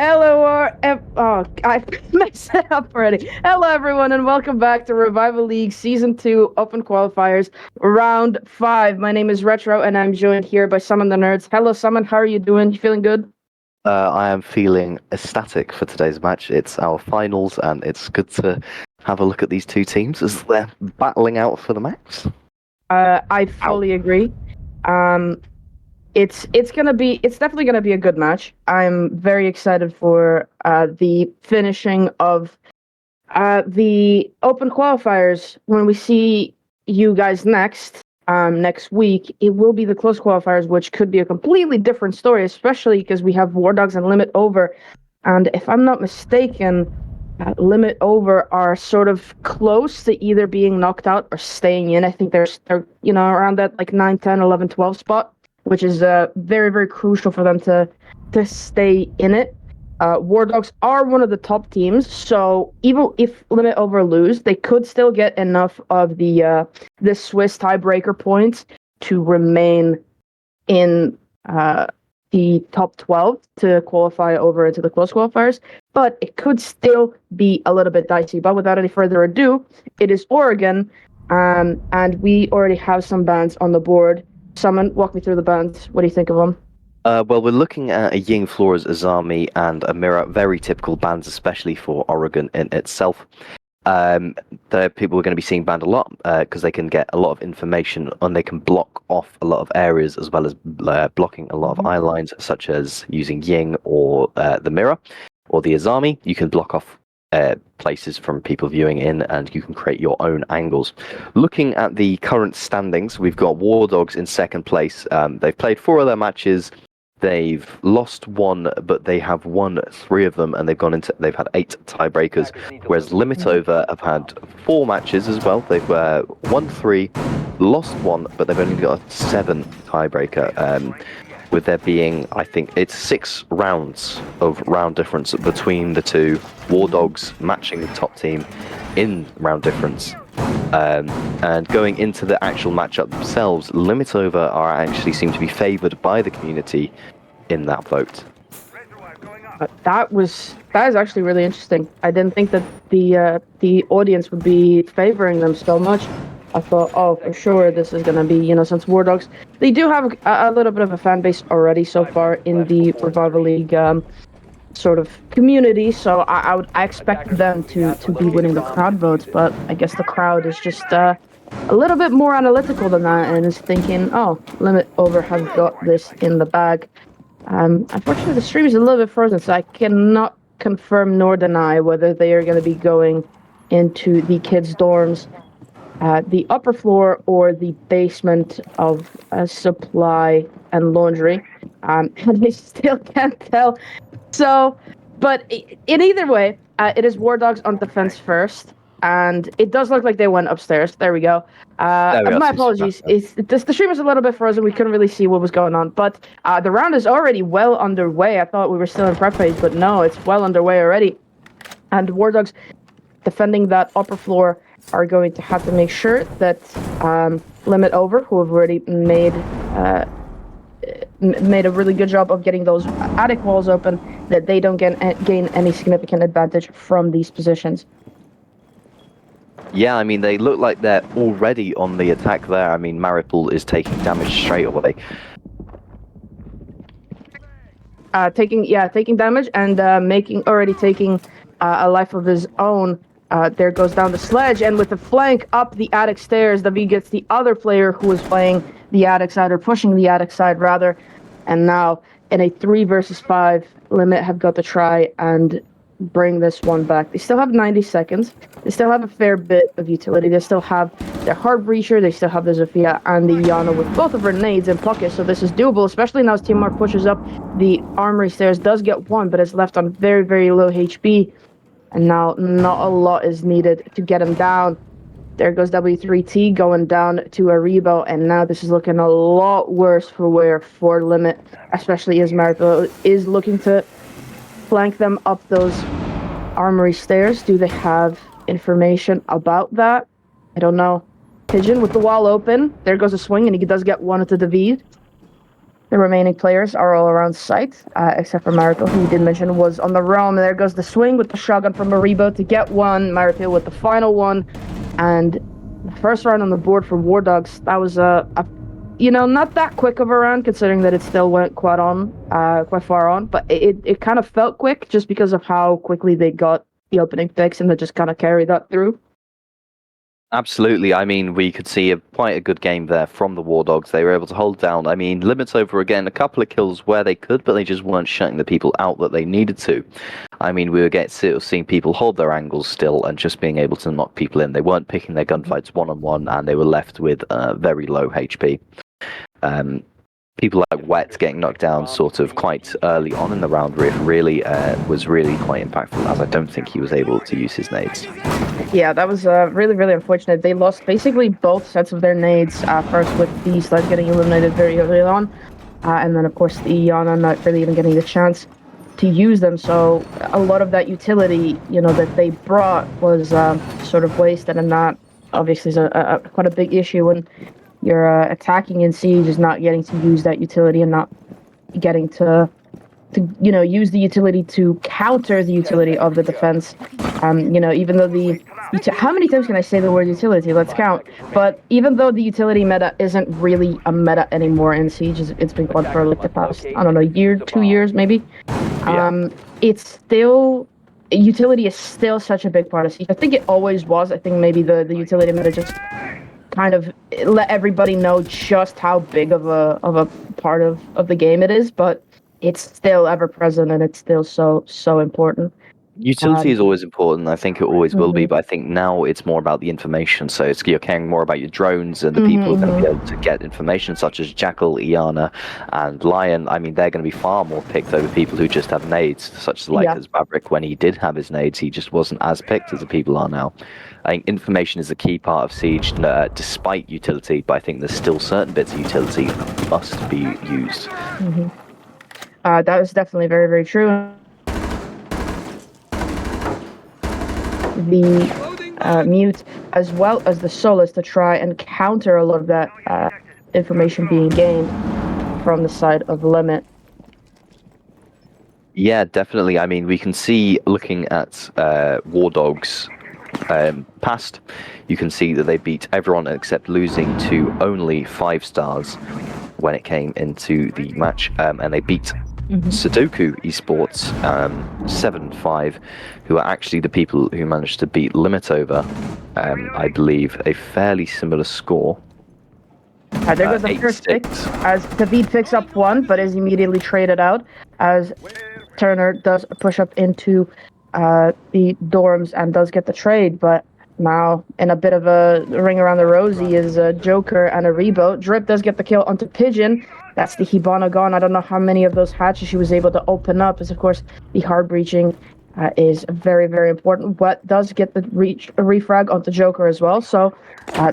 I messed it up already. Hello, everyone, and welcome back to Revival League Season 2 Open Qualifiers, Round 5. My name is Retro, and I'm joined here by Summon the Nerds. Hello, Summon. How are you doing? You feeling good? I am feeling ecstatic for today's match. It's our finals, and it's good to have a look at these two teams as they're battling out for the max. I fully agree. It's definitely gonna be a good match. I'm very excited for the finishing of the open qualifiers. When we see you guys next week, it will be the close qualifiers, which could be a completely different story, especially because we have WARD0GS and LIMITOVER. And if I'm not mistaken, LIMITOVER are sort of close to either being knocked out or staying in. I think they're around that like 9, 10, 11, 12 spot, which is very, very crucial for them to stay in it. WARD0GS are one of the top teams, so even if LIMITOVER lose, they could still get enough of the Swiss tiebreaker points to remain in the top 12 to qualify over into the close qualifiers, but it could still be a little bit dicey. But without any further ado, it is Oregon, and we already have some bands on the board. Summon, walk me through the bands. What do you think of them? Well, we're looking at a Ying, Flores, Azami, and a Mirror, very typical bands, especially for Oregon in itself. The people are going to be seeing banned a lot because they can get a lot of information and they can block off a lot of areas, as well as blocking a lot of eye lines, such as using Ying or the Mirror or the Azami. You can block off places from people viewing in, and you can create your own angles. Looking at the current standings, we've got WARD0GS in second place. They've played 4 of their matches. They've lost 1, but they have won 3 of them, and they've had 8 tiebreakers. Whereas LIMITOVER have had 4 matches as well. They've won 3, lost 1, but they've only got a 7 tiebreaker. With there being, I think it's 6 rounds of round difference between the two. WARD0GS matching the top team in round difference. And going into the actual matchup themselves, LIMITOVER seem to be favoured by the community in that vote. That is actually really interesting. I didn't think that the audience would be favoring them so much. I thought, oh, for sure, this is going to be, since WARD0GS, they do have a little bit of a fan base already so far in the Revival League sort of community, so I expect them to be winning the crowd votes, but I guess the crowd is just a little bit more analytical than that and is thinking, oh, LIMITOVER have got this in the bag. Unfortunately, the stream is a little bit frozen, so I cannot confirm nor deny whether they are going to be going into the kids' dorms, the upper floor, or the basement of supply and laundry. And I still can't tell. So, but in either way, it is WARD0GS on defense first, and it does look like they went upstairs. There we go. My apologies. The stream was a little bit frozen. We couldn't really see what was going on, but the round is already well underway. I thought we were still in prep phase, but no, it's well underway already. And WARD0GS defending that upper floor are going to have to make sure that LIMITOVER, who have already made a really good job of getting those attic walls open, that they don't gain any significant advantage from these positions. Yeah, I mean, they look like they're already on the attack there. I mean, Maripol is taking damage straight away. Taking damage and taking a life of his own. There goes down the sledge, and with the flank up the attic stairs, David gets the other player who was playing the attic side, or pushing the attic side rather. And now, in a 3 versus 5, Limit have got to try and bring this one back. They still have 90 seconds. They still have a fair bit of utility. They still have their Hard Breacher. They still have the Zofia and the Yana with both of her nades in pocket, so this is doable, especially now as Timar pushes up the armory stairs. Does get 1, but is left on very, very low HP. And now not a lot is needed to get him down. There goes W3T going down to Aribo, and now this is looking a lot worse for Limit, especially as Maripol is looking to flank them up those armory stairs. Do they have information about that? I don't know. Pigeon with the wall open. There goes a swing, and he does get 1 at the David. The remaining players are all around site, except for Maripil, who we did mention was on the roam. And there goes the swing with the shotgun from Maribo to get one. Maripil with the final one. And the first round on the board for WARD0GS, that was not that quick of a round, considering that it still went quite far on. But it kind of felt quick just because of how quickly they got the opening picks and they just kind of carried that through. Absolutely. I mean, we could see quite a good game there from the WARD0GS. They were able to hold down. I mean, LIMITOVER again, a couple of kills where they could, but they just weren't shutting the people out that they needed to. I mean, we were seeing people hold their angles still and just being able to knock people in. They weren't picking their gunfights one-on-one, and they were left with very low HP. People like Wet getting knocked down sort of quite early on in the round really was really quite impactful, as I don't think he was able to use his nades. Yeah, that was really, really unfortunate. They lost basically both sets of their nades, first with the Sludge getting eliminated very early on, and then of course the Iana not really even getting the chance to use them, so a lot of that utility, that they brought was sort of wasted, and that obviously is quite a big issue when you're attacking in Siege, is not getting to use that utility and not getting to use the utility to counter the utility of the defense. Even though how many times can I say the word utility? Let's count. But even though the utility meta isn't really a meta anymore in Siege, it's been gone for like the past, I don't know, year, 2 years maybe. It's still, utility is still such a big part of Siege. I think it always was. I think maybe the utility meta just kind of let everybody know just how big of a part of the game it is, but it's still ever present and it's still so important. Utility is always important. I think it always will be, but I think now it's more about the information. So you're caring more about your drones and the people who are going to be able to get information, such as Jackal, Iana, and Lion. I mean, they're going to be far more picked over people who just have nades, such as as Maverick. When he did have his nades, he just wasn't as picked as the people are now. I think information is a key part of Siege, despite utility, but I think there's still certain bits of utility that must be used. That is definitely very, very true. The mute as well as the Solus to try and counter a lot of that information being gained from the side of Limit. Yeah, definitely. I mean, we can see, looking at WARD0GS past, you can see that they beat everyone except losing to only 5 stars when it came into the match, and they beat Sudoku Esports 7-5, who are actually the people who managed to beat LIMITOVER, I believe, a fairly similar score. There goes the first pick, as David picks up one, but is immediately traded out, as Turner does push up into the dorms and does get the trade, but now in a bit of a ring around the rosy is a Joker and a Rebo. Drip does get the kill onto Pigeon. That's the Hibana gone. I don't know how many of those hatches she was able to open up, as of course the hard breaching is very, very important. But does get the refrag onto Joker as well, so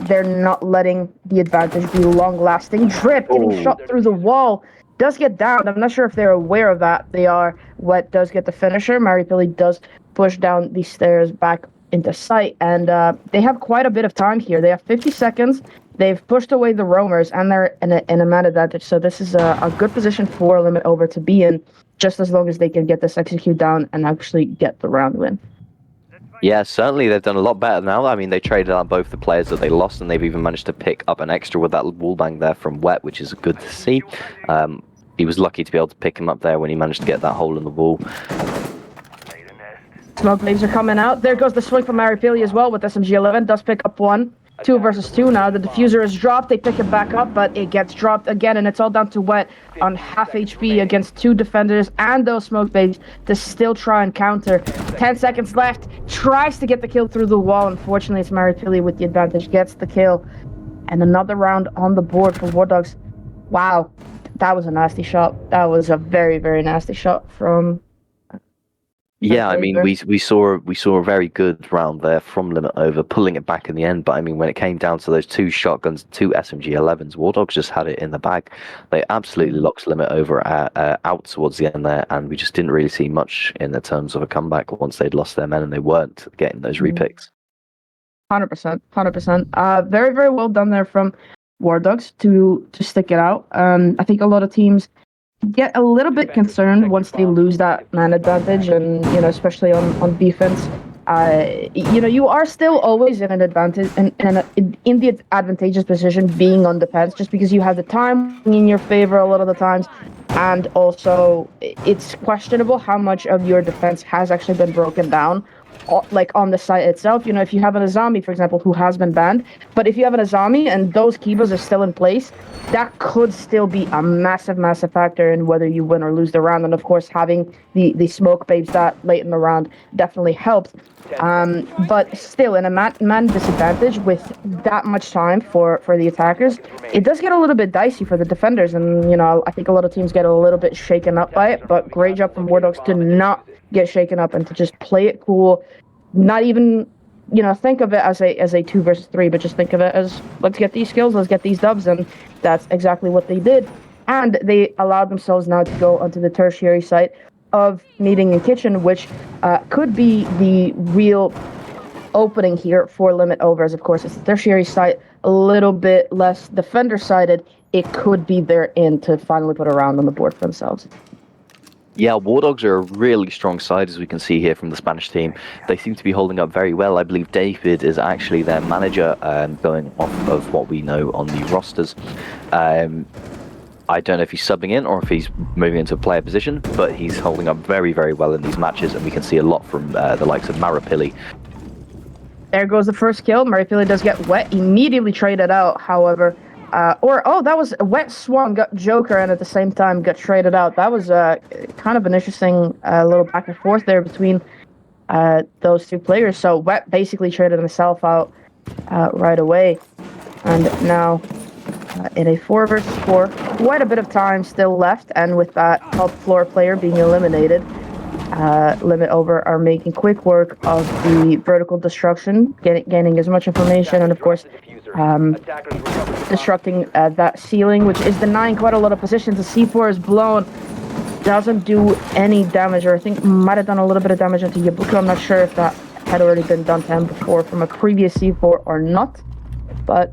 they're not letting the advantage be long-lasting. Drip getting shot through the wall. Does get down. I'm not sure if they're aware of that. They are. Wet does get the finisher. Maripili does push down the stairs back into sight, and they have quite a bit of time here. They have 50 seconds. They've pushed away the roamers, and they're in a man advantage, so this is a good position for LIMITOVER to be in, just as long as they can get this execute down and actually get the round win. Yeah, certainly they've done a lot better now. I mean, they traded out both the players that they lost, and they've even managed to pick up an extra with that wallbang there from Wet, which is good to see. He was lucky to be able to pick him up there when he managed to get that hole in the wall. Smoke waves are coming out. There goes the swing from Maripili as well with SMG-11. Does pick up one. 2 versus 2 now. The diffuser is dropped. They pick it back up, but it gets dropped again, and it's all down to Wet on half HP against 2 defenders and those smoke babes to still try and counter. 10 seconds left. Tries to get the kill through the wall. Unfortunately, it's Maripili with the advantage. Gets the kill. And another round on the board for WARD0GS. Wow. That was a nasty shot. That was a very, very nasty shot from... Yeah, I mean, we saw a very good round there from LIMITOVER, pulling it back in the end. But I mean, when it came down to those 2 shotguns, 2 SMG-11s, WARD0GS just had it in the bag. They absolutely locked LIMITOVER out towards the end there, and we just didn't really see much in the terms of a comeback once they'd lost their men and they weren't getting those repicks. 100%. Very, very well done there from WARD0GS to stick it out. I think a lot of teams get a little bit concerned once they lose that man advantage, and especially on defense. You are still always in an advantage in the advantageous position being on defense, just because you have the time in your favor a lot of the times, and also it's questionable how much of your defense has actually been broken down, like on the site itself. If you have an Azami, for example, who has been banned, but if you have an Azami and those Kibas are still in place, that could still be a massive, massive factor in whether you win or lose the round. And of course, having the smoke babes that late in the round definitely helped. But still, in a man disadvantage with that much time for the attackers, it does get a little bit dicey for the defenders. And, I think a lot of teams get a little bit shaken up by it, but great job from WARD0GS to not get shaken up and to just play it cool. Not even, think of it as a 2 versus 3, but just think of it as, let's get these kills, let's get these dubs, and that's exactly what they did. And they allowed themselves now to go onto the tertiary site of Meeting in Kitchen, which could be the real opening here for LIMITOVER. Of course, it's a tertiary site, a little bit less defender-sided. It could be their in to finally put a round on the board for themselves. Yeah, WARD0GS are a really strong side, as we can see here from the Spanish team. They seem to be holding up very well. I believe David is actually their manager, going off of what we know on the rosters. I don't know if he's subbing in or if he's moving into a player position, but he's holding up very, very well in these matches, and we can see a lot from the likes of Maripili. There goes the first kill. Maripili does get wet, immediately traded out, however. That was a wet Swan got Joker, and at the same time got traded out. That was kind of an interesting little back and forth there between those two players. So Wet basically traded himself out right away, and now in a 4 versus 4, quite a bit of time still left, and with that top floor player being eliminated, LIMITOVER are making quick work of the vertical destruction, gaining as much information, and of course destructing that ceiling, which is denying quite a lot of positions. The C4 is blown, doesn't do any damage, or I think might have done a little bit of damage into Yabuko. I'm not sure if that had already been done to him before from a previous C4 or not, but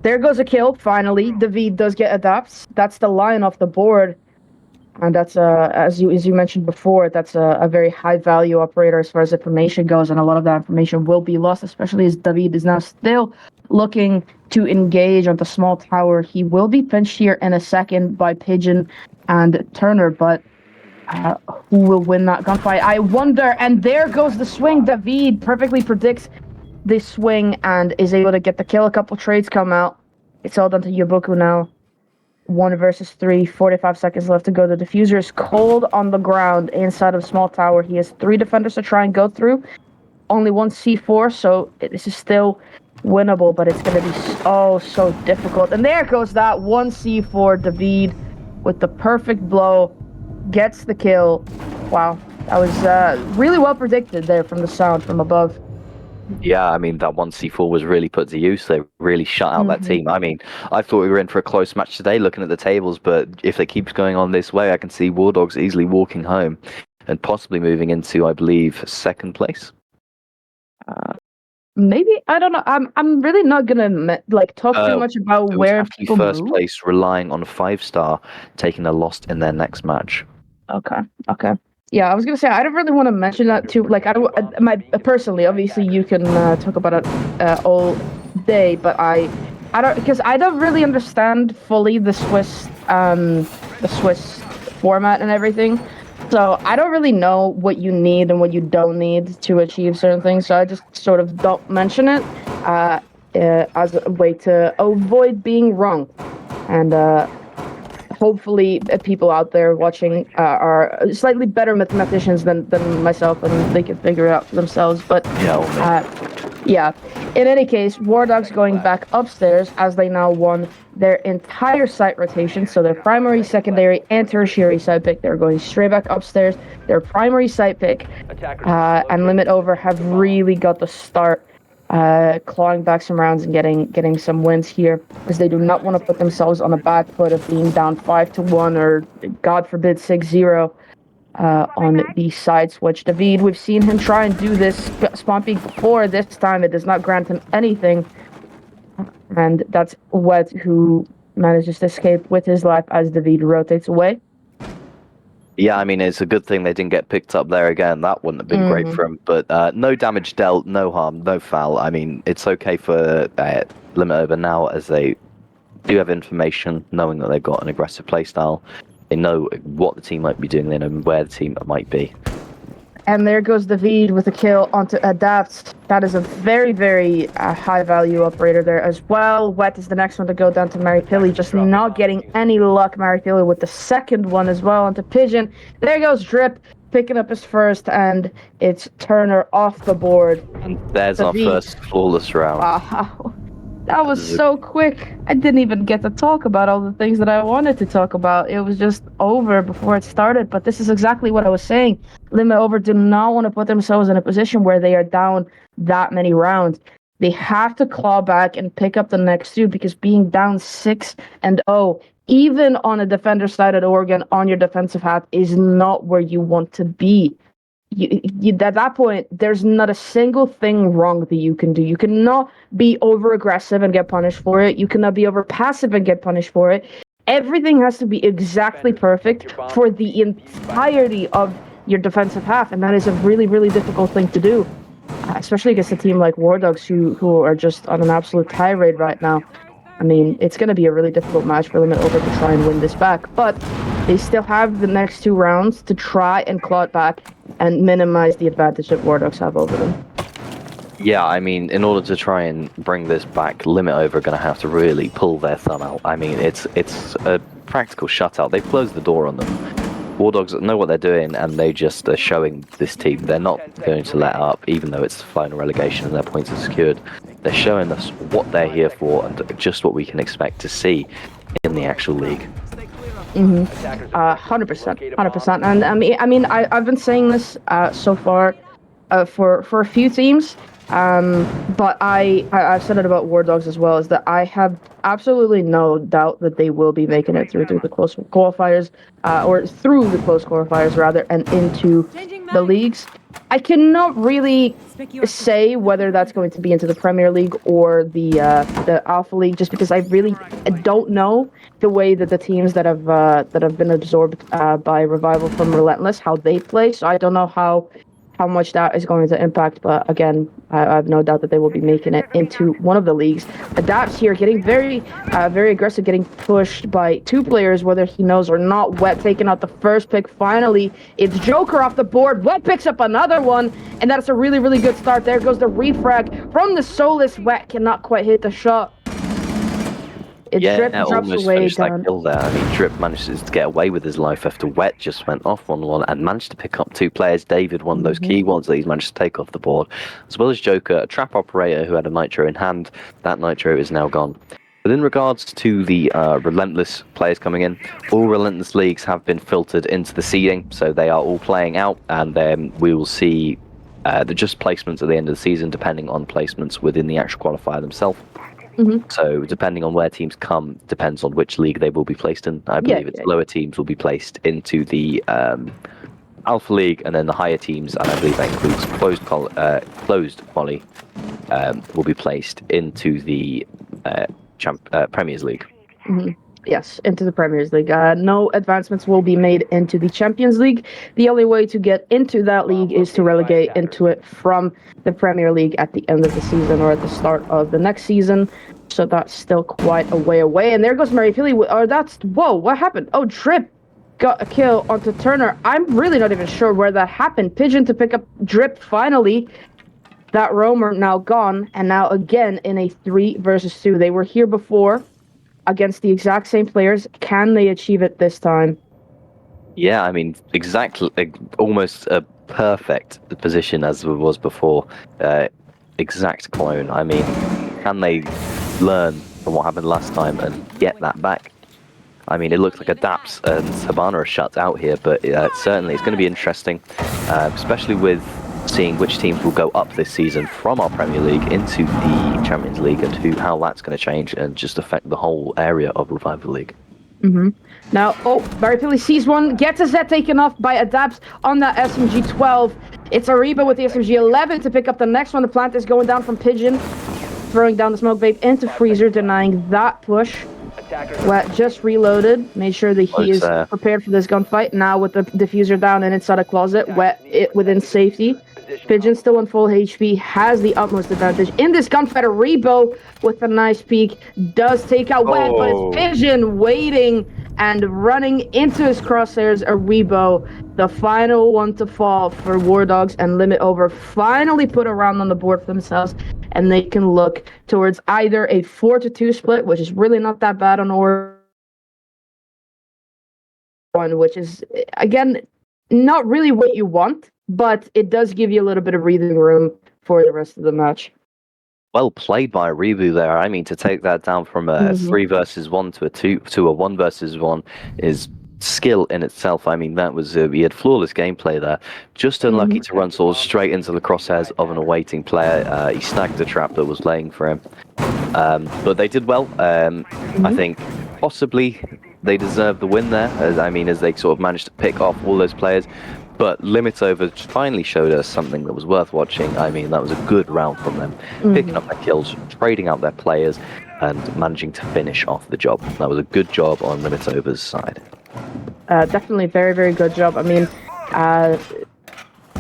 there goes a kill, finally. David does get adapts. That's the line off the board. And that's, as you mentioned before, that's a very high-value operator as far as information goes, and a lot of that information will be lost, especially as David is now still looking to engage on the small tower. He will be pinched here in a second by Pigeon and Turner, but who will win that gunfight? I wonder, and there goes the swing. David perfectly predicts this swing and is able to get the kill. A couple trades come out. It's all done to Yabuko now. 1 versus 3, 45 seconds left to go. The diffuser is cold on the ground inside of small tower. He has 3 defenders to try and go through. Only 1 C4, so this is still winnable, but it's going to be so difficult. And there goes that 1 C4. David with the perfect blow gets the kill. Wow, that was really well predicted there from the sound from above. Yeah, I mean, that 1C4 was really put to use. They really shut out that team. I mean, I thought we were in for a close match today looking at the tables, but if it keeps going on this way, I can see WARD0GS easily walking home and possibly moving into, I believe, 2nd place. Maybe, I don't know. I'm really not gonna talk too much about where people first move. place, relying on a 5-star, taking a loss in their next match. Okay. Yeah, I was gonna say I don't really want to mention that too. Personally, obviously, you can talk about it all day, but I don't, because I don't really understand fully the Swiss format and everything. So I don't really know what you need and what you don't need to achieve certain things. So I just sort of don't mention it as a way to avoid being wrong, and hopefully people out there watching are slightly better mathematicians than myself, and they can figure it out for themselves. But yeah, in any case, WARD0GS going back upstairs as they now won their entire site rotation. So their primary, secondary, and tertiary site pick, they're going straight back upstairs. Their primary site pick and LIMITOVER have really got the start, clawing back some rounds and getting some wins here, as they do not want to put themselves on a bad foot of being down 5-1 or, God forbid, 6-0 on the side switch. David, we've seen him try and do this spawn peek before. This time it does not grant him anything. And that's Wet who manages to escape with his life as the Veed rotates away. Yeah, I mean, it's a good thing they didn't get picked up there again. That wouldn't have been great for him. But no damage dealt, no harm, no foul. I mean, it's okay for LIMITOVER now, as they do have information, knowing that they've got an aggressive playstyle. They know what the team might be doing, they know where the team might be. And there goes the Veed with a kill onto Adapt. That is a very, very high-value operator there as well. Wet is the next one to go down to Maripili, just not getting any luck. Maripili with the second one as well onto Pigeon. There goes Drip, picking up his first, and it's Turner off the board. And there's our first flawless round. Wow. That was so quick. I didn't even get to talk about all the things that I wanted to talk about. It was just over before it started. But this is exactly what I was saying. LIMITOVER do not want to put themselves in a position where they are down that many rounds. They have to claw back and pick up the next two, because being down 6-0, even on a defender side at Oregon, on your defensive half, is not where you want to be. You, at that point, there's not a single thing wrong that you can do. You cannot be over aggressive and get punished for it. You cannot be over passive and get punished for it. Everything has to be exactly perfect for the entirety of your defensive half, and that is a really, really difficult thing to do, especially against a team like WARD0GS, who are just on an absolute tirade right now. I mean, it's going to be a really difficult match for LIMITOVER to try and win this back, but they still have the next two rounds to try and claw it back and minimize the advantage that WARD0GS have over them. Yeah, I mean, in order to try and bring this back, LIMITOVER are going to have to really pull their thumb out. I mean, it's a practical shutout. They've closed the door on them. WARD0GS know what they're doing, and they just are showing this team they're not going to let up, even though it's the final relegation and their points are secured. They're showing us what they're here for and just what we can expect to see in the actual league. 100%, 100%. And I mean, I've been saying this so far for a few teams, but I've said it about WARD0GS as well, is that I have absolutely no doubt that they will be making it through the close qualifiers, or through the close qualifiers rather, and into the leagues. I cannot really say whether that's going to be into the Premier League or the Alpha League, just because I really don't know the way that the teams that have been absorbed by Revival from Relentless, how they play. So I don't know how much that is going to impact, but again, I have no doubt that they will be making it into one of the leagues. Adapts here, getting very aggressive, getting pushed by two players, whether he knows or not. Wet taking out the first pick. Finally, it's Joker off the board. Wet picks up another one, and that's a really, really good start. There goes the refrag from the Soulless. Wet cannot quite hit the shot. Drip drops away down. That kill there. I mean, Drip manages to get away with his life after Wet just went off on one and managed to pick up two players. David, one of those key ones that he's managed to take off the board, as well as Joker, a trap operator who had a nitro in hand. That nitro is now gone. But in regards to the Relentless players coming in, all Relentless leagues have been filtered into the seeding, so they are all playing out, and then we will see the just placements at the end of the season, depending on placements within the actual qualifier themselves. So depending on where teams come, depends on which league they will be placed in. I believe lower teams will be placed into the Alpha League, and then the higher teams, and I believe that includes closed quali, will be placed into the Premiers League. Yes, into the Premiers League. No advancements will be made into the Champions League. The only way to get into that league is to relegate into it from the Premier League at the end of the season or at the start of the next season. So that's still quite a way away. And there goes Maripili. Whoa, what happened? Oh, Drip got a kill onto Turner. I'm really not even sure where that happened. Pigeon to pick up Drip finally. That roamer now gone, and now again in a 3 versus 2. They were here before against the exact same players. Can they achieve it this time? Yeah, I mean, exactly, almost a perfect position as it was before. Exact clone. I mean, can they learn from what happened last time and get that back? I mean, it looks like Adapts and Habana are shut out here, but certainly it's going to be interesting, especially with seeing which teams will go up this season from our Premier League into the Champions League, and how that's going to change and just affect the whole area of Revival League. Now, Maripili sees one, gets a Z taken off by Adapts on that SMG 12. It's Ariba with the SMG 11 to pick up the next one. The plant is going down from Pigeon. throwing down the smoke vape into Freezer, denying that push. Wet just reloaded, made sure that he is prepared for this gunfight. Now with the diffuser down and inside a closet, Wet it within safety. Pigeon still on full HP, has the utmost advantage in this gunfight. Rebo with a nice peek does take out Wet, but it's Pigeon waiting and running into his crosshairs. Rebo, the final one to fall for WARD0GS, and LIMITOVER finally put a round on the board for themselves, and they can look towards either a 4-2 split, which is really not that bad on or one, which is, again, not really what you want, but it does give you a little bit of breathing room for the rest of the match. Well played by Rebu there. I mean, to take that down from a 3 versus 1 to a 1 versus 1 is skill in itself. I mean, that was he had flawless gameplay there. Just unlucky to run sort of straight into the crosshairs of an awaiting player. He snagged the trap that was laying for him. But they did well. I think possibly they deserved the win there. As they sort of managed to pick off all those players. But LIMITOVER finally showed us something that was worth watching. I mean, that was a good round from them. Picking up their kills, trading out their players, and managing to finish off the job. That was a good job on LIMITOVER's side. Definitely very, very good job. I mean,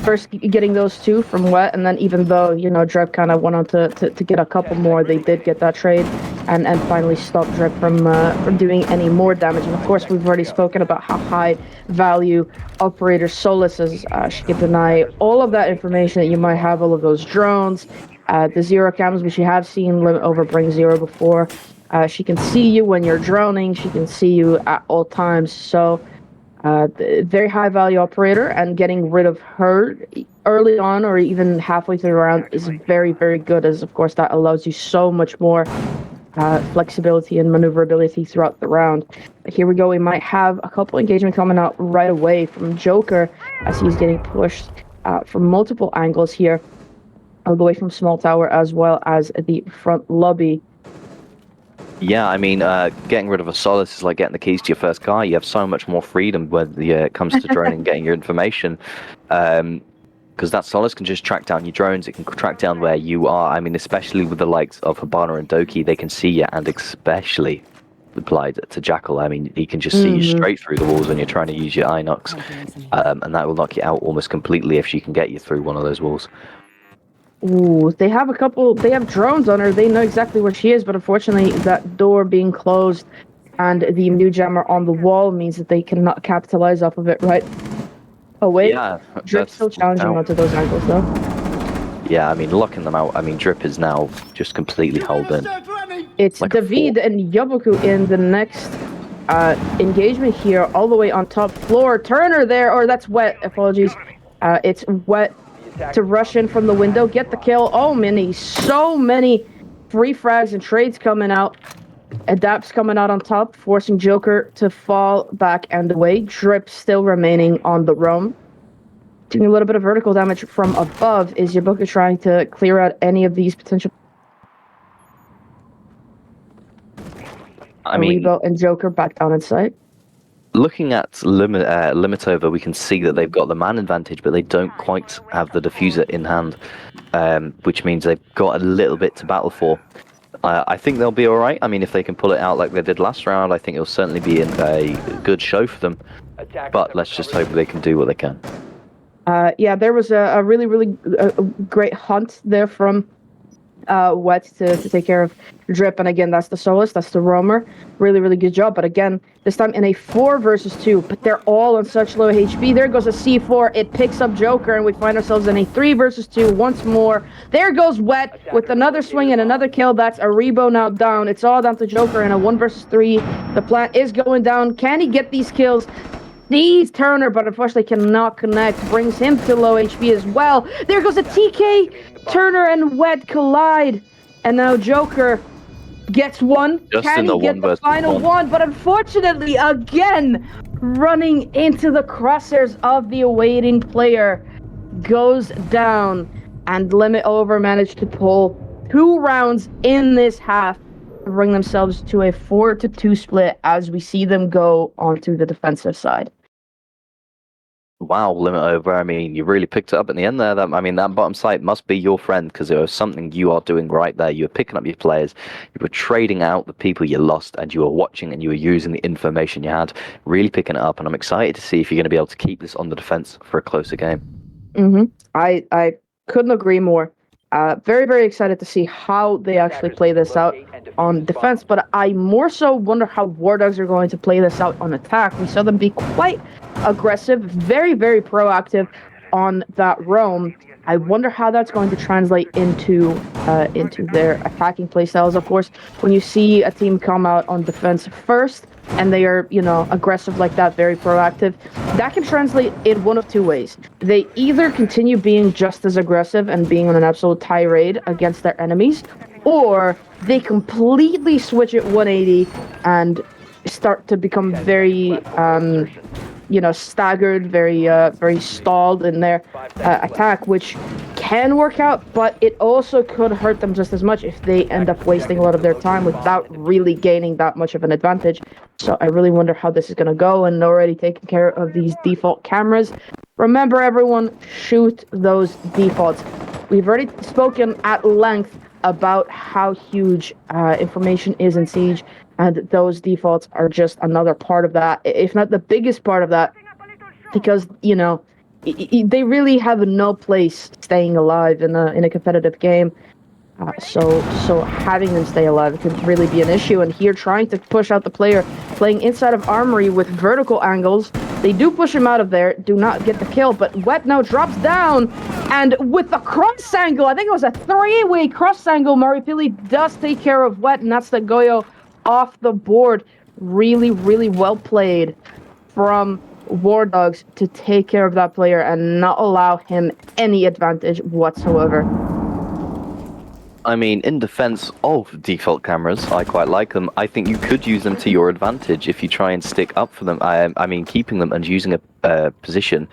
first getting those two from Wet, and then even though, Drip kind of went on to get a couple more, they did get that trade and finally stop Drip from doing any more damage. And of course, we've already spoken about how high value Operator Solus is. She can deny all of that information that you might have, all of those drones, the zero cams, which you have seen LIMITOVER bring zero before. She can see you when you're droning. She can see you at all times. So very high value operator, and getting rid of her early on or even halfway through the round is very, very good, as of course that allows you so much more flexibility and maneuverability throughout the round. Here we go. We might have a couple engagement coming out right away from Joker as he's getting pushed from multiple angles here, all the way from small tower as well as the front lobby. Yeah, I mean, getting rid of a Solace is like getting the keys to your first car. You have so much more freedom when it comes to droning and getting your information. Because that Solace can just track down your drones. It can track down where you are. I mean, especially with the likes of Hibana and Doki, they can see you, and especially applied to Jackal. I mean, he can just see you straight through the walls when you're trying to use your Inox. And that will knock you out almost completely if she can get you through one of those walls. Ooh, they have drones on her. They know exactly where she is, but unfortunately that door being closed and the new jammer on the wall means that they cannot capitalize off of it, right? Oh wait, yeah, Drip's still challenging onto those angles though. Yeah, I mean, locking them out. I mean, Drip is now just completely held in. It's like David and Yoboku in the next engagement here, all the way on top floor. Turner there, or that's Wet, apologies. It's Wet to rush in from the window, get the kill. Oh, so many free frags and trades coming out. Adapts coming out on top, forcing Joker to fall back and away. Drip still remaining on the roam. Doing a little bit of vertical damage from above. Is Yoboku trying to clear out any of these potential... Rebo and Joker back down in sight. Looking at LIMITOVER, we can see that they've got the man advantage, but they don't quite have the diffuser in hand, which means they've got a little bit to battle for. I think they'll be alright. I mean, if they can pull it out like they did last round, I think it'll certainly be a good show for them. But let's just hope they can do what they can. Yeah, there was a really, really great hunt there from Wet to take care of Drip, and again, that's the Solus, that's the roamer. Really, really good job, but again, this time in a 4 versus 2, but they're all on such low HP. There goes a C4, it picks up Joker, and we find ourselves in a 3 versus 2 once more. There goes Wet with another swing and another kill. That's a Rebo now down. It's all down to Joker in a 1 versus 3. The plant is going down. Can he get these kills? Sees Turner, but unfortunately cannot connect. Brings him to low HP as well. There goes a TK. Turner and Wet collide. And now Joker gets one. Just Can he get the final one? But unfortunately, again, running into the crosshairs of the awaiting player, goes down. And LIMITOVER managed to pull 2 rounds in this half to bring themselves to a 4-2 split as we see them go onto the defensive side. Wow, limit over. I mean, you really picked it up in the end there. That bottom site must be your friend because it was something you are doing right there. You were picking up your players, you were trading out the people you lost, and you were watching and you were using the information you had, really picking it up. And I'm excited to see if you're going to be able to keep this on the defense for a closer game. I couldn't agree more. Very, very excited to see how they actually play this out on defense, but I more so wonder how WARD0GS are going to play this out on attack. We saw them be quite aggressive, very, very proactive on that roam. I wonder how that's going to translate into their attacking playstyles. Of course, when you see a team come out on defense first and they are, aggressive like that, very proactive, that can translate in one of two ways. They either continue being just as aggressive and being on an absolute tirade against their enemies, or they completely switch it 180 and start to become very staggered, very stalled in their attack, which can work out, but it also could hurt them just as much if they end up wasting a lot of their time without really gaining that much of an advantage. So I really wonder how this is going to go, and already taking care of these default cameras. Remember, everyone, shoot those defaults. We've already spoken at length about how huge information is in Siege, and those defaults are just another part of that, if not the biggest part of that, because, they really have no place staying alive in a competitive game. So having them stay alive could really be an issue. And here, trying to push out the player, playing inside of Armory with vertical angles, they do push him out of there, do not get the kill, but Wet now drops down, and with the cross angle, I think it was a three-way cross angle, Maripili does take care of Wet, and that's the Goyo off the board. Really, really well played from WARD0GS to take care of that player and not allow him any advantage whatsoever. I mean, in defense of default cameras, I quite like them. I think you could use them to your advantage if you try and stick up for them. I mean, keeping them and using a position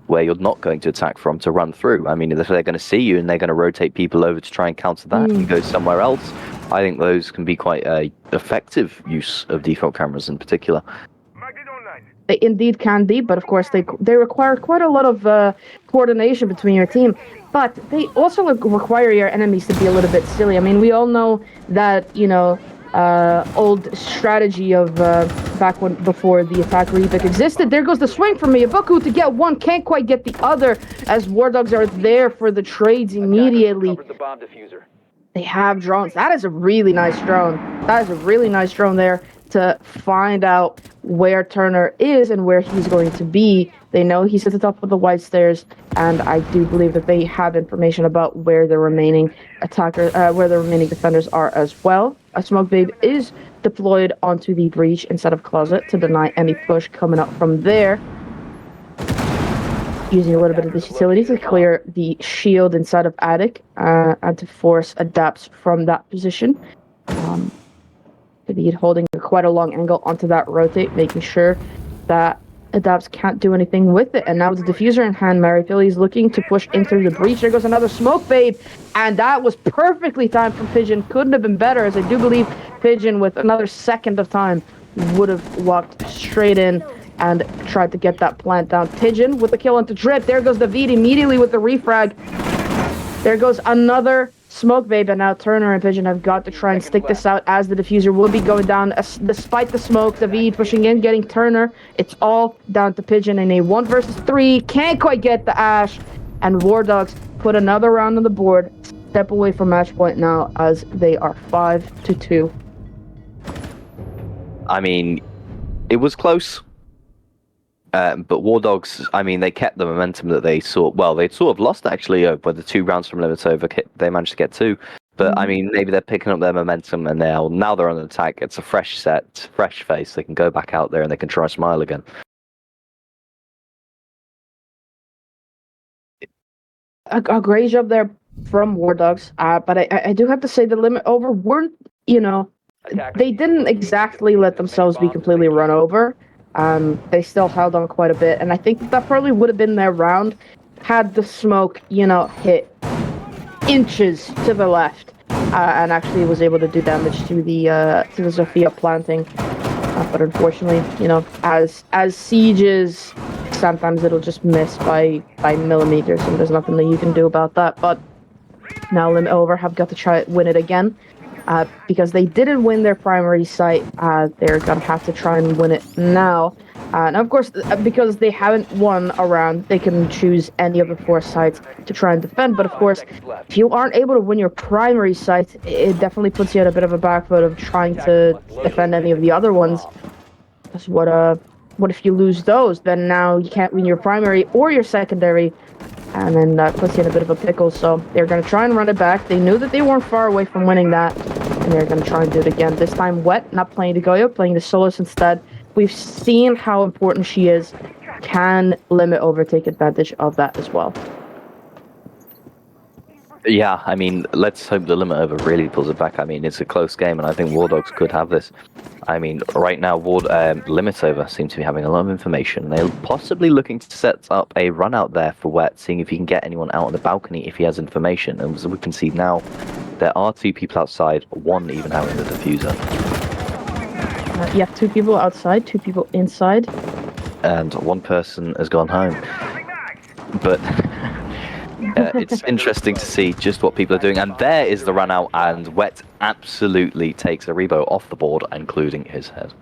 where you're not going to attack from to run through. I mean, if they're going to see you and they're going to rotate people over to try and counter that and go somewhere else, I think those can be quite effective use of default cameras in particular. They indeed can be, but of course they require quite a lot of coordination between your team. But they also require your enemies to be a little bit silly. I mean, we all know that, old strategy of before the attack repick existed. There goes the swing from Miyabuku to get one, can't quite get the other, as WARD0GS are there for the trades immediately. They have drones. That is a really nice drone. That is a really nice drone there to find out where Turner is and where he's going to be. They know he's at the top of the white stairs, and I do believe that they have information about where the remaining defenders are as well. A smoke babe is deployed onto the breach instead of closet to deny any push coming up from there. Using a little bit of this utility to clear the shield inside of attic and to force adapts from that position. Indeed, holding quite a long angle onto that rotate, making sure that adapts can't do anything with it. And now with the diffuser in hand, Maripili is looking to push in through the breach. There goes another smoke babe, and that was perfectly timed from Pigeon. Couldn't have been better, as I do believe Pigeon, with another second of time, would have walked straight in and tried to get that plant down. Pigeon with the kill into Drip. There goes the Veed immediately with the refrag. There goes another smoke babe, and now Turner and Pigeon have got to try and stick this out, as the diffuser will be going down despite the smoke. The Veed pushing in, getting Turner. It's all down to Pigeon in a 1 versus 3. Can't quite get the Ash, and WARD0GS put another round on the board. Step away from match point now, as they are 5-2. I mean, it was close. But WARD0GS, I mean, they kept the momentum that they saw. Well, they'd sort of lost, actually, by the 2 rounds from LIMITOVER. They managed to get 2. But, I mean, maybe they're picking up their momentum, and now they're on an attack. It's a fresh set, fresh face. They can go back out there, and they can try smile again. A great job there from WARD0GS. But I do have to say the LIMITOVER weren't, they didn't exactly let themselves be completely run over. They still held on quite a bit, and I think that probably would have been their round had the smoke, hit inches to the left, and actually was able to do damage to the Zofia planting. But unfortunately, as Siege's sometimes it'll just miss by millimeters, and there's nothing that you can do about that. But now LIMITOVER have got to try win it again. Because they didn't win their primary site, they're gonna have to try and win it now. And of course, because they haven't won a round, they can choose any of the 4 sites to try and defend. But of course, if you aren't able to win your primary site, it definitely puts you at a bit of a back foot of trying to defend any of the other ones. Because what if you lose those? Then now you can't win your primary or your secondary, and then that puts you in a bit of a pickle. So they're going to try and run it back. They knew that they weren't far away from winning that, and they're going to try and do it again. This time Wet, not playing the Goyo, playing the Solus instead. We've seen how important she is. Can LIMITOVER take advantage of that as well? Yeah, I mean, let's hope the LIMITOVER really pulls it back. I mean, it's a close game, and I think WARD0GS could have this. I mean, right now, LIMITOVER seem to be having a lot of information. They're possibly looking to set up a run out there for Wet, seeing if he can get anyone out on the balcony if he has information. And as we can see now, there are 2 people outside, 1 even having the diffuser. You have 2 people outside, 2 people inside. And 1 person has gone home. But it's interesting to see just what people are doing. And there is the run out, and Wet absolutely takes a rebo off the board, including his head.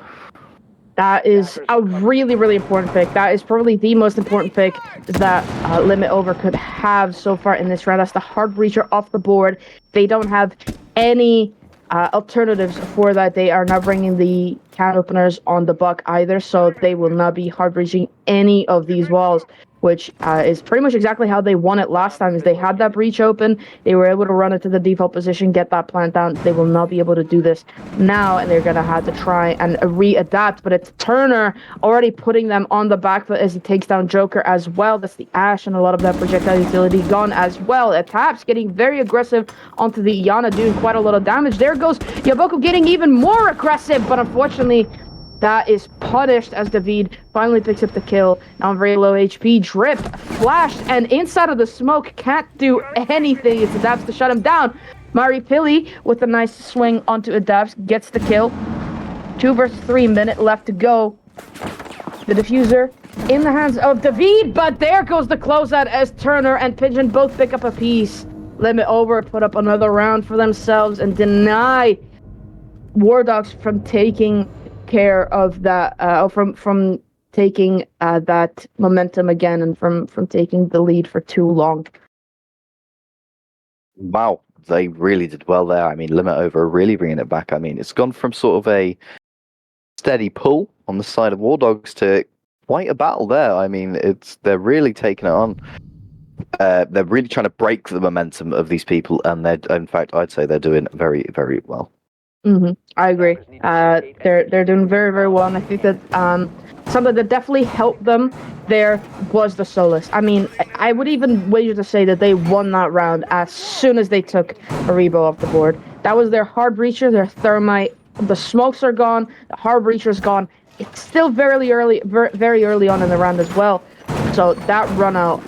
That is a really, really important pick. That is probably the most important pick that LIMITOVER could have so far in this round. That's the hard breacher off the board. They don't have any alternatives for that. They are not bringing the can openers on the buck either, so they will not be hard breaching any of these walls, which is pretty much exactly how they won it last time. Is they had that breach open, they were able to run it to the default position, get that plant down. They will not be able to do this now, and they're gonna have to try and readapt. But it's Turner already putting them on the back foot as he takes down Joker as well. That's the Ash, and a lot of that projectile utility gone as well. Taps getting very aggressive onto the Yana, doing quite a lot of damage. There goes Yaboku getting even more aggressive, but unfortunately that is punished as David finally picks up the kill. Now on very low HP. Drip flashed, and inside of the smoke can't do anything. It's Adapts to shut him down. Mari Pili with a nice swing onto Adapts gets the kill. 2 versus 3 minute left to go. The diffuser in the hands of David, but there goes the closeout as Turner and Pigeon both pick up a piece. LIMITOVER put up another round for themselves and deny WARD0GS from taking care of that, from taking that momentum again, and from taking the lead for too long. Wow, they really did well there. I mean, LIMITOVER really bringing it back. I mean, it's gone from sort of a steady pull on the side of WARD0GS to quite a battle there. I mean, they're really taking it on. They're really trying to break the momentum of these people, and in fact, I'd say they're doing very, very well. I agree. They're doing very, very well, and I think that something that definitely helped them there was the Solus. I mean, I would even wager to say that they won that round as soon as they took a rebo off the board. That was their hard breacher, their thermite. The smokes are gone. The hard breacher's gone. It's still very early on in the round as well. So that run out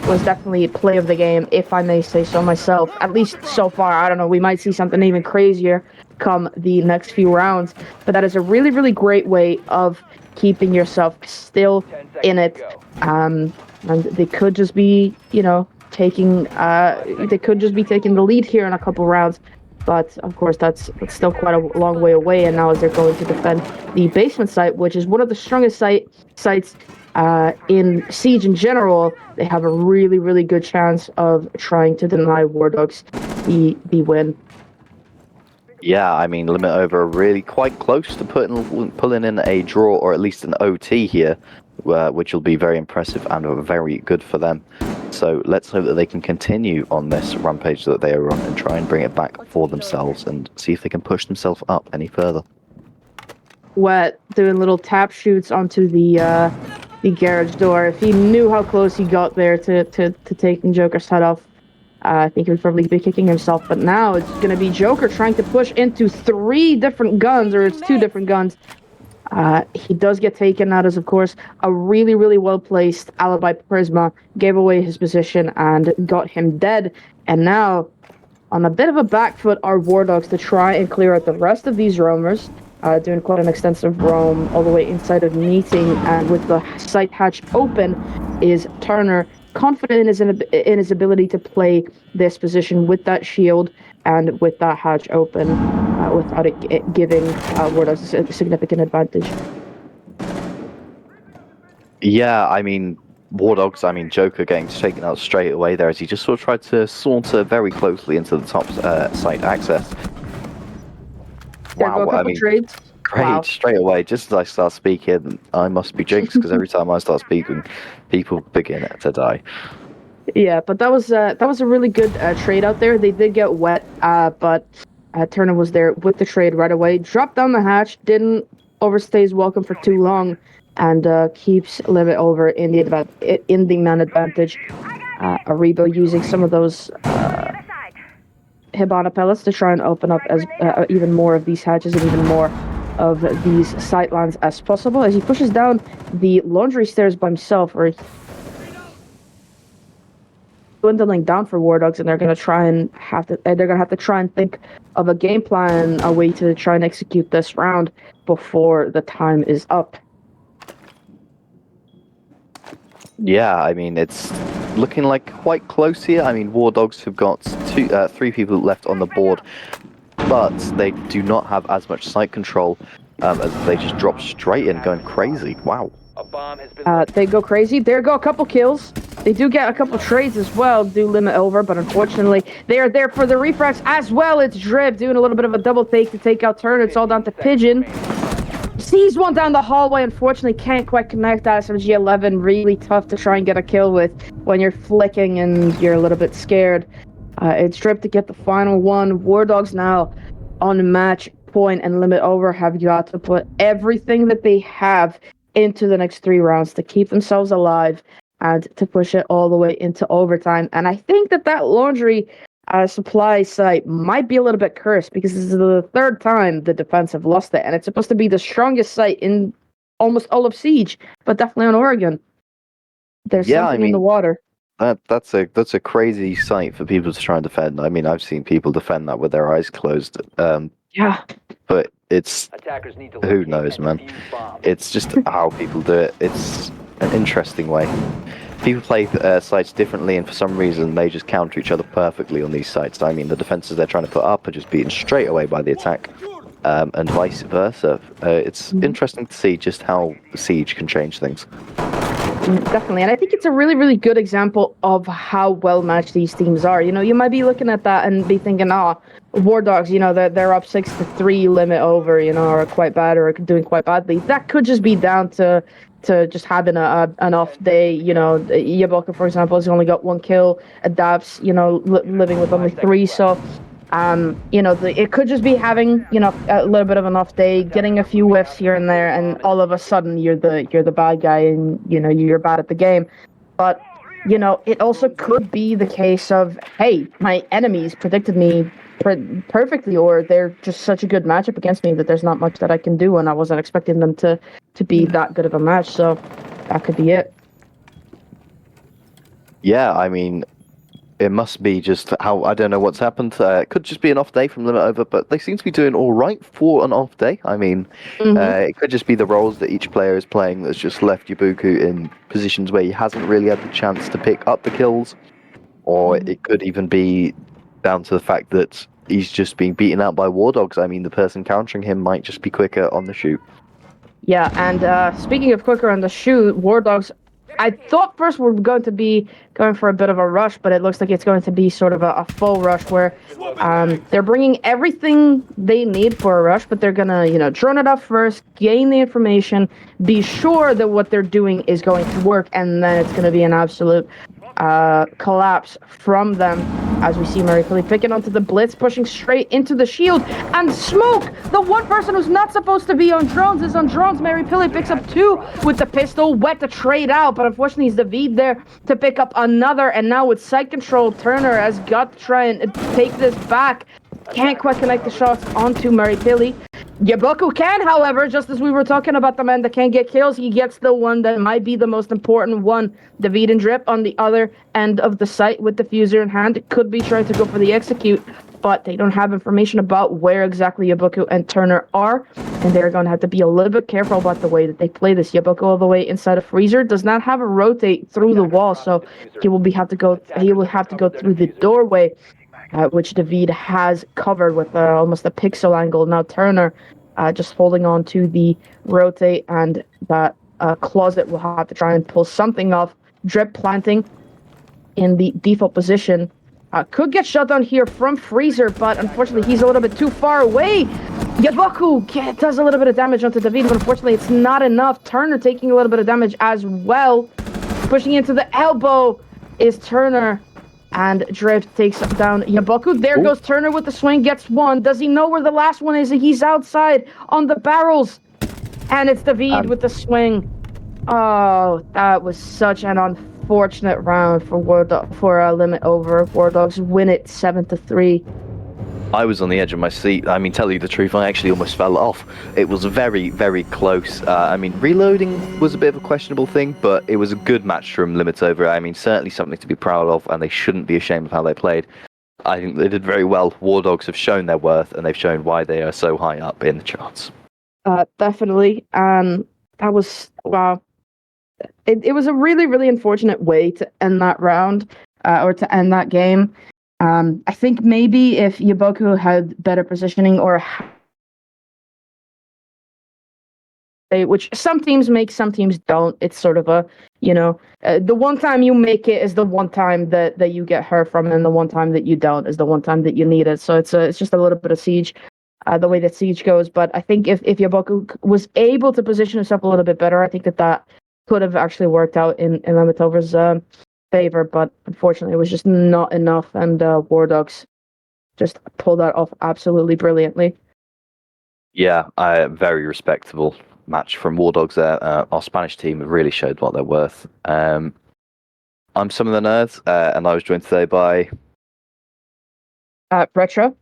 was definitely a play of the game, if I may say so myself. At least so far. I don't know. We might see something even crazier come the next few rounds. But that is a really, really great way of keeping yourself still in it. And they could just be, taking the lead here in a couple rounds. But of course, that's still quite a long way away. And now as they're going to defend the basement site, which is one of the strongest sites in Siege in general, they have a really, really good chance of trying to deny WARD0GS the win. Yeah, I mean, LIMITOVER are really quite close to pulling in a draw, or at least an OT here, which will be very impressive and very good for them. So let's hope that they can continue on this rampage that they are on and try and bring it back for themselves and see if they can push themselves up any further. Wet doing little tap shoots onto the garage door. If he knew how close he got there to taking Joker's head off, I think he would probably be kicking himself. But now it's going to be Joker trying to push into 3 different guns, or it's 2 different guns. He does get taken. That is, of course, a really, really well-placed Alibi Prisma. Gave away his position and got him dead. And now, on a bit of a back foot, are WARD0GS to try and clear out the rest of these roamers. doing quite an extensive roam all the way inside of meeting, and with the site hatch open, is Turner confident in his ability to play this position with that shield and with that hatch open without it giving WARD0GS a significant advantage. Yeah, I mean, WARD0GS, I mean, Joker getting taken out straight away there as he just sort of tried to saunter very closely into the top site access. There go a couple trades. Great, wow. Straight away, just as I start speaking, I must be jinxed, because every time I start speaking, people begin to die. Yeah, but that was a really good trade out there. They did get wet, but Turner was there with the trade right away. Dropped down the hatch, didn't overstay his welcome for too long, and keeps LIMITOVER in the man advantage. Aribo using some of those Hibana pellets to try and open up as even more of these hatches and even more of these sightlines as possible. As he pushes down the laundry stairs by himself, or dwindling down for WARD0GS, and they're gonna have to try and think of a game plan, a way to try and execute this round before the time is up. Yeah, I mean, it's looking like quite close here. I mean, WARD0GS have got three people left on the board, but they do not have as much site control as they just drop straight in, going crazy. Wow. They go crazy. There go a couple kills. They do get a couple trades as well, do LIMITOVER, but unfortunately, they are there for the refrags as well. It's Drip doing a little bit of a double take to take out Turner. It's all down to Pigeon. Sees one down the hallway, unfortunately can't quite connect. That SMG-11, really tough to try and get a kill with when you're flicking and you're a little bit scared. It's Drip to get the final one. WARD0GS now on match point, and LIMITOVER have got to put everything that they have into the next 3 rounds to keep themselves alive and to push it all the way into overtime. And I think that laundry supply site might be a little bit cursed, because this is the 3rd time the defense have lost it, and it's supposed to be the strongest site in almost all of Siege, but definitely on Oregon. There's something in the water. That's a crazy sight for people to try and defend. I mean, I've seen people defend that with their eyes closed. Yeah. But it's, who knows, man. It's just how people do it. It's an interesting way. People play sites differently, and for some reason they just counter each other perfectly on these sites. I mean, the defenses they're trying to put up are just beaten straight away by the attack, and vice versa. It's interesting to see just how Siege can change things. Definitely, and I think it's a really, really good example of how well matched these teams are. You know, you might be looking at that and be thinking, WARD0GS, you know, they're up 6-3, LIMITOVER, you know, are quite bad or doing quite badly. That could just be down to just having an off day. You know, Yaboka, for example, has only got 1 kill. Adapts, you know, living with only 3. So, you know, it could just be having, you know, a little bit of an off day, getting a few whiffs here and there, and all of a sudden you're the bad guy, and you know you're bad at the game. But you know, it also could be the case of, hey, my enemies predicted me perfectly, or they're just such a good matchup against me that there's not much that I can do, and I wasn't expecting them to be that good of a match. So that could be it. Yeah, I mean, it must be just how, I don't know what's happened. It could just be an off day from LIMITOVER, but they seem to be doing all right for an off day. I mean, it could just be the roles that each player is playing that's just left Yabuku in positions where he hasn't really had the chance to pick up the kills, or it could even be down to the fact that he's just being beaten out by WARD0GS. I mean, the person countering him might just be quicker on the shoot. Yeah, and speaking of quicker on the shoot, WARD0GS, I thought first we're going to be going for a bit of a rush, but it looks like it's going to be sort of a full rush where they're bringing everything they need for a rush, but they're gonna, you know, drone it up first, gain the information, be sure that what they're doing is going to work, and then it's going to be an absolute collapse from them, as we see Maripili picking onto the blitz, pushing straight into the shield, and Smoke, the one person who's not supposed to be on drones, is on drones. Maripili picks up 2 with the pistol, wet to trade out, but unfortunately he's David there to pick up another, and now with sight control, Turner has got to try and take this back. Can't quite connect the shots onto Maripili. Yaboku can, however, just as we were talking about the man that can't get kills, he gets the one that might be the most important one. David and Drip on the other end of the site with the fuser in hand. It could be trying to go for the execute, but they don't have information about where exactly Yabuku and Turner are, and they're going to have to be a little bit careful about the way that they play this. Yabuku all the way inside a freezer does not have a rotate through the wall, so he will have to go through the doorway, which David has covered with almost a pixel angle. Now Turner just holding on to the rotate, and that Closet will have to try and pull something off. Drip planting in the default position. Could get shut down here from Freezer, but unfortunately he's a little bit too far away. Yabuku does a little bit of damage onto David, but unfortunately it's not enough. Turner taking a little bit of damage as well. Pushing into the elbow is Turner, and Drip takes down Yabuku. There goes Turner with the swing, gets one. Does he know where the last one is? He's outside on the barrels, and it's David with the swing. Oh, that was such an unfortunate round for LIMITOVER. WARD0GS win it 7-3. I was on the edge of my seat. I mean, tell you the truth, I actually almost fell off. It was very, very close. I mean, reloading was a bit of a questionable thing, but it was a good match from LIMITOVER. I mean, certainly something to be proud of, and they shouldn't be ashamed of how they played. I think they did very well. WARD0GS have shown their worth, and they've shown why they are so high up in the charts. Definitely. That was, wow. It was a really, really unfortunate way to end that round, or to end that game. I think maybe if Yabuku had better positioning, or which some teams make, some teams don't. It's sort of a, the one time you make it is the one time that you get hurt from, and the one time that you don't is the one time that you need it. So it's just a little bit of Siege, the way that Siege goes. But I think if Yabuku was able to position himself a little bit better, I think that could have actually worked out in LIMITOVER's favor, but unfortunately it was just not enough, and WARD0GS just pulled that off absolutely brilliantly. Yeah, very respectable match from WARD0GS there. Our Spanish team have really showed what they're worth. I'm Some of the Nerds, and I was joined today by Retro.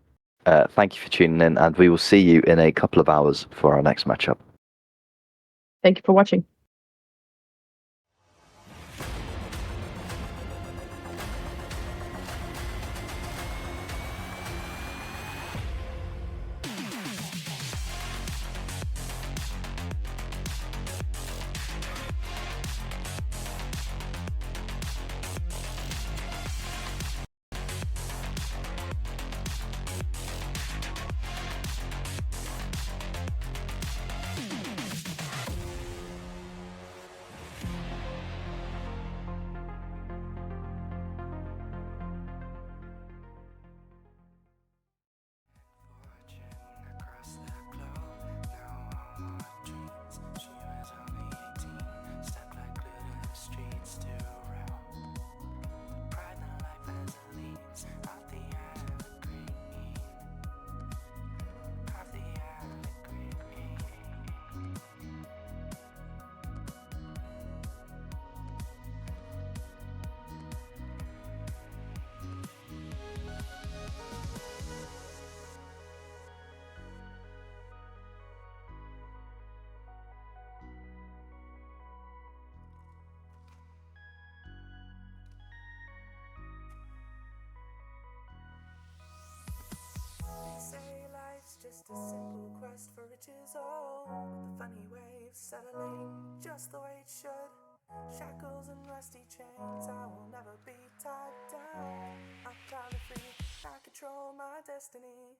Thank you for tuning in, and we will see you in a couple of hours for our next matchup. Thank you for watching. Just a simple quest for riches, oh, with the funny waves settling just the way it should. Shackles and rusty chains, I will never be tied down. I'm entirely free, I control my destiny.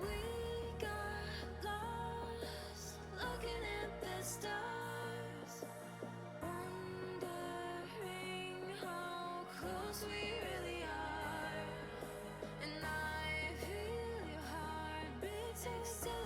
We got lost looking at the stars, wondering how close we really are. And I feel your heartbeat takes till